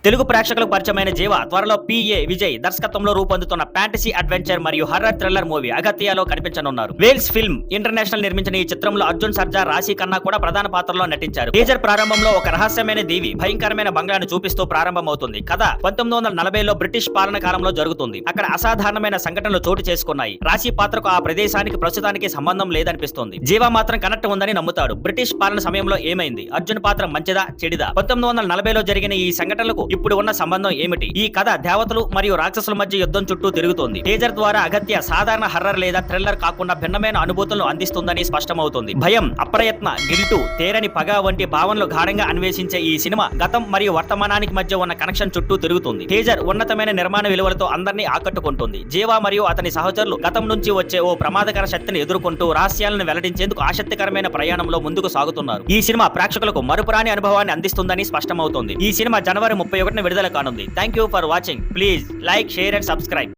తెలుగు ప్రేక్షకులకు పరిచయమైన జీవ త్వరలో పిఏ విజయ్ దర్శకత్వంలో రూపొందుతున్న ఫ్యాంటసీ అడ్వెంచర్ మరియు హర్రర్ థ్రిల్లర్ మూవీ అగత్యాలో కనిపించనున్నారు. వేల్స్ ఫిల్మ్ ఇంటర్నేషనల్ నిర్మించిన ఈ చిత్రంలో అర్జున్ సర్జా, రాశి ఖన్నా కూడా ప్రధాన పాత్రలో నటించారు. టీజర్ ప్రారంభంలో ఒక రహస్యమైన దీవి భయంకరమైన బంగ్లాను చూపిస్తూ ప్రారంభమవుతుంది. కథ 1940లో బ్రిటిష్ పాలన కాలంలో జరుగుతుంది. అక్కడ అసాధారణమైన సంఘటనలు చోటు చేసుకున్నాయి. రాశి పాత్రకు ఆ ప్రదేశానికి ప్రస్తుతానికి సంబంధం లేదనిపిస్తోంది. జీవ మాత్రం కనెక్ట్ ఉందని నమ్ముతాడు. బ్రిటిష్ పాలన సమయంలో ఏమైంది? అర్జున్ పాత్ర మంచిదా చెడిదా? 1940లో జరిగిన ఈ సంఘటనలకు ఇప్పుడు ఉన్న సంబంధం ఏమిటి? ఈ కథ దేవతలు మరియు రాక్షసుల మధ్య యుద్ధం చుట్టూ తిరుగుతోంది. టీజర్ ద్వారా అగత్య సాధారణ హర్రర్ లేదా థ్రిల్లర్ కాకుండా భిన్నమైన అనుభూతులను అందిస్తుందని స్పష్టమవుతుంది. భయం, అప్రయత్న, గిల్టు, తేరని పగ వంటి భావనలు గాఢంగా అన్వేషించే ఈ సినిమా గతం మరియు వర్తమానానికి మధ్య ఉన్న కనెక్షన్ చుట్టూ తిరుగుతుంది. టీజర్ ఉన్నతమైన నిర్మాణ విలువలతో అందరినీ ఆకట్టుకుంటుంది. జీవా మరియు అతని సహచరులు గతం నుంచి వచ్చే ఓ ప్రమాదకర శక్తిని ఎదుర్కొంటూ రహస్యాలను వెల్లడించేందుకు ఆసక్తికరమైన ప్రయాణంలో ముందుకు సాగుతున్నారు. ఈ సినిమా ప్రేక్షకులకు మరుపురాని అనుభవాన్ని అందిస్తుందని స్పష్టమవుతోంది. ఈ సినిమా జనవరి 31న విడుదల కానుంది. Thank you for watching. Please like, share and subscribe.